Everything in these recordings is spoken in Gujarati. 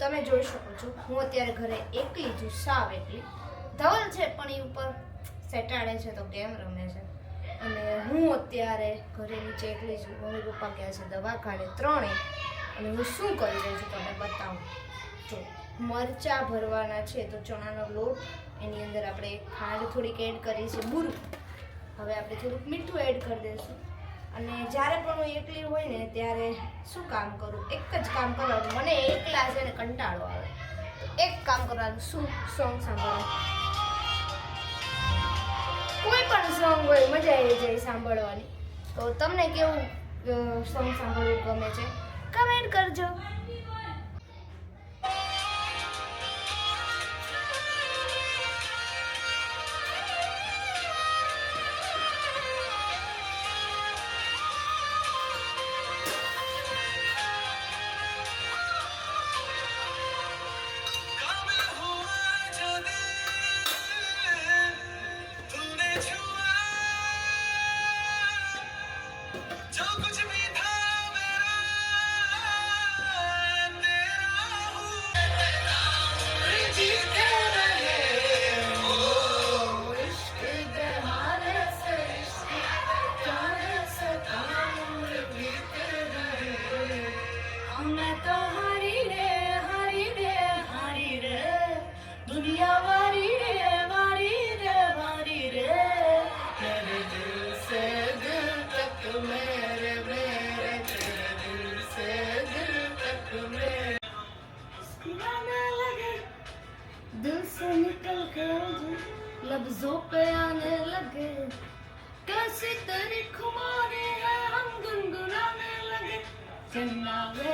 તમે જોઈ શકો છો હું અત્યારે ઘરે એકલી છું, સાવ એકલી. ધવલ છે પણ એ ઉપર સેટાડે છે તો ગેમ રમે છે, અને હું અત્યારે ઘરે નીચે એકલી છું. મમ્મી પપ્પા ગયા છે દવાખાને ત્રણેય, અને હું શું કરી રહી છું તમને બતાવું. જો મરચાં ભરવાના છે તો ચણાનો લોટ, એની અંદર આપણે ખાંડ થોડીક એડ કરી છે, બુરું. હવે આપણે થોડુંક મીઠું એડ કરી દઈશું. અને જ્યારે પણ હું એકલી હોય ને ત્યારે શું કામ કરું, એક જ કામ કરવાનું. મને એકલા છે ને કંટાળો આવે તો એક કામ કરવાનું, શું સોંગ સાંભળવાનું. કોઈ પણ સોંગ હોય મજા આવી જાય સાંભળવાની. તો તમને કેવું સોંગ સાંભળવું ગમે છે કમેન્ટ કરજો. दिल से निकल कर लफ्जों पे आने लगे, कैसी तेरी खुमारी है हम गुनगुनाने लगे. चन्ना वे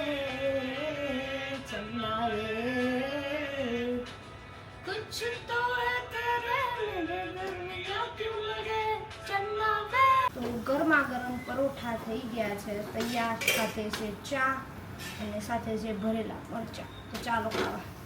कुछ तो है तेरे मेरे दिल में क्या क्यों लगे चन्ना वे. तो गरमा गरम परोठा થઈ ગયા છે તૈયાર, સાથે છે ચા અને સાથે છે ભરેલા મરચા. તો ચાલો ખાવા.